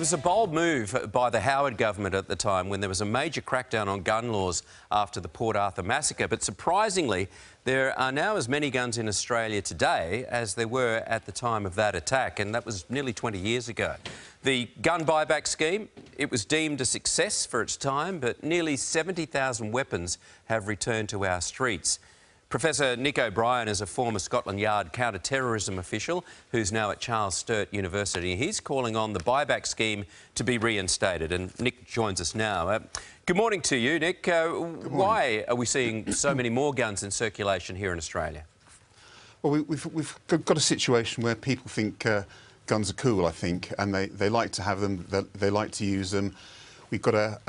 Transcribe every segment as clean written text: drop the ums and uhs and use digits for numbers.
was a bold move by the Howard government at the time when there was a major crackdown on gun laws after the Port Arthur massacre. But surprisingly, there are now as many guns in Australia today as there were at the time of that attack, and that was nearly 20 years ago. The gun buyback scheme, it was deemed a success for its time, but nearly 70,000 weapons have returned to our streets. Professor Nick O'Brien is a former Scotland Yard counter-terrorism official who's now at Charles Sturt University. He's calling on the buyback scheme to be reinstated, and Nick joins us now. Good morning to you, Nick. Why are we seeing so many more guns in circulation here in Australia? Well, we've got a situation where people think guns are cool, I think, and they like to have them, they like to use them. We've got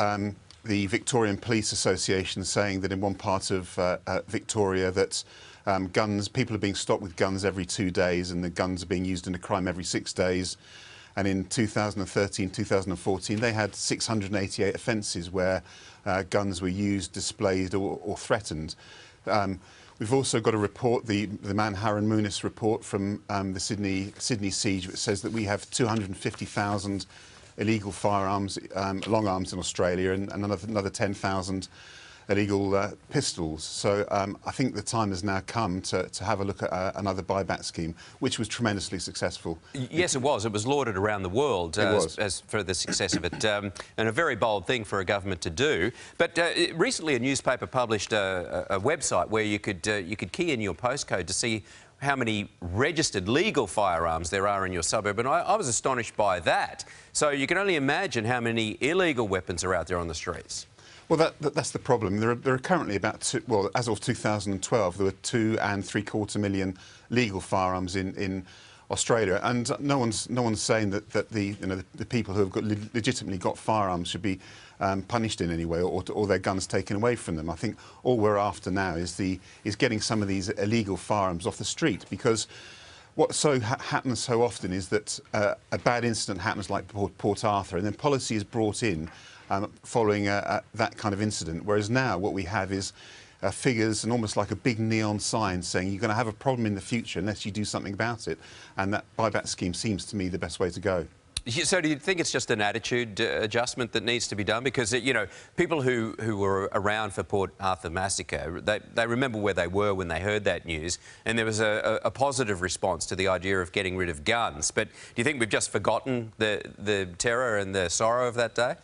the Victorian Police Association saying that in one part of Victoria that people are being stopped with guns every 2 days, and the guns are being used in a crime every 6 days. And in 2013, 2014, they had 688 offences where guns were used, displayed or threatened. We've also got a report, the Manharan Moonis report from the Sydney siege, which says that we have 250,000 illegal firearms, long arms in Australia, and another 10,000 illegal pistols. So I think the time has now come to have a look at another buyback scheme, which was tremendously successful. Yes, it was. It was lauded around the world as for the success of it, and a very bold thing for a government to do. But recently a newspaper published a website where you could key in your postcode to see how many registered legal firearms there are in your suburb, and I was astonished by that. So you can only imagine how many illegal weapons are out there on the streets. Well, that's the problem. There are currently about as of 2012, there were 2.75 million legal firearms in Australia, and no one's saying that the people who have legitimately got firearms should be punished in any way, or their guns taken away from them. I think all we're after now is getting some of these illegal firearms off the street, because what happens so often is that a bad incident happens like Port Arthur, and then policy is brought in following that kind of incident, whereas now what we have is figures and almost like a big neon sign saying you're going to have a problem in the future unless you do something about it, and that buyback scheme seems to me the best way to go. So do you think it's just an attitude adjustment that needs to be done? Because, you know, people who were around for Port Arthur massacre, they remember where they were when they heard that news, and there was a positive response to the idea of getting rid of guns. But do you think we've just forgotten the terror and the sorrow of that day?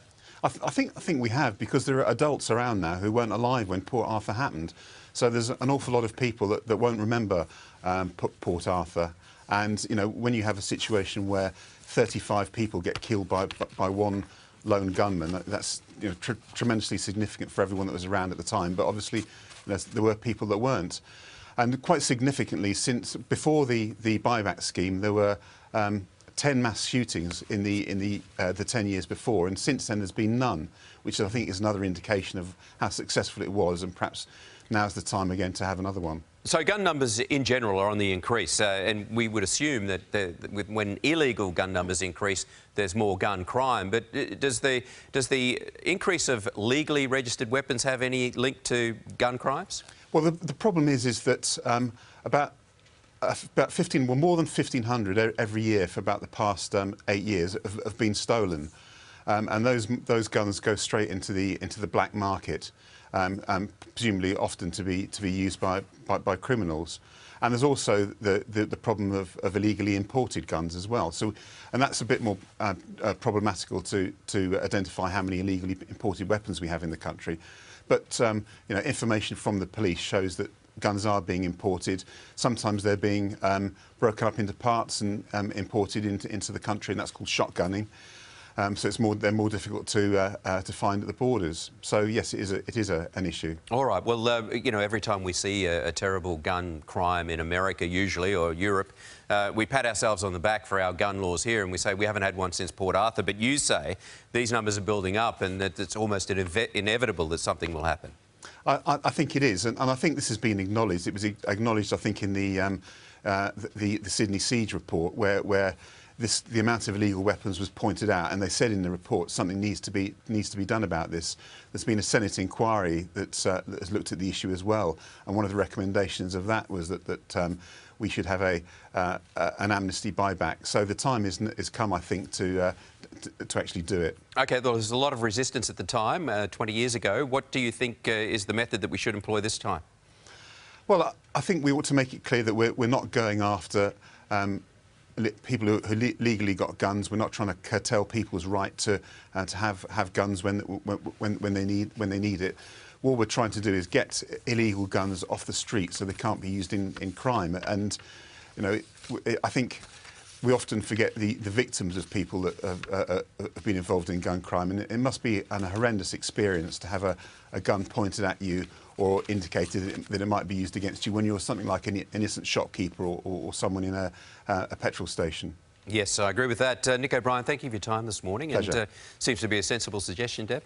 I think we have, because there are adults around now who weren't alive when Port Arthur happened. So there's an awful lot of people that won't remember Port Arthur. And, you know, when you have a situation where 35 people get killed by one lone gunman, that's tremendously significant for everyone that was around at the time. But obviously, there were people that weren't. And quite significantly, since before the buyback scheme, there were 10 mass shootings in the 10 years before, and since then there's been none, which I think is another indication of how successful it was, and perhaps now's the time again to have another one. So gun numbers in general are on the increase, and we would assume that when illegal gun numbers increase, there's more gun crime. But does the increase of legally registered weapons have any link to gun crimes? Well, the problem is that about more than 1,500 every year for about the past 8 years have been stolen, and those guns go straight into the black market, presumably often to be used by criminals. And there's also the problem of illegally imported guns as well. So, and that's a bit more problematical to identify how many illegally imported weapons we have in the country. But information from the police shows that guns are being imported. Sometimes they're being broken up into parts and imported into the country, and that's called shotgunning. So they're more difficult to find at the borders. So yes, it is an issue. All right. Well, every time we see a terrible gun crime in America, usually, or Europe, we pat ourselves on the back for our gun laws here, and we say we haven't had one since Port Arthur. But you say these numbers are building up, and that it's almost inevitable that something will happen. I think it is, and I think this has been acknowledged. It was acknowledged, I think, in the Sydney siege report, where the amount of illegal weapons was pointed out, and they said in the report something needs to be done about this. There's been a Senate inquiry that has looked at the issue as well, and one of the recommendations of that was that we should have an amnesty buyback. So the time is come, I think, to to actually do it. OK, well, there was a lot of resistance at the time, 20 years ago. What do you think is the method that we should employ this time? Well, I think we ought to make it clear that we're not going after people who legally got guns. We're not trying to curtail people's right to have guns when they need it. What we're trying to do is get illegal guns off the street so they can't be used in crime. And you know, I think we often forget the victims of people that have been involved in gun crime, and it must be an horrendous experience to have a gun pointed at you or indicated that it might be used against you when you're something like an innocent shopkeeper or someone in a petrol station. Yes, I agree with that. Nick O'Brien, thank you for your time this morning. Pleasure. And seems to be a sensible suggestion, Deb.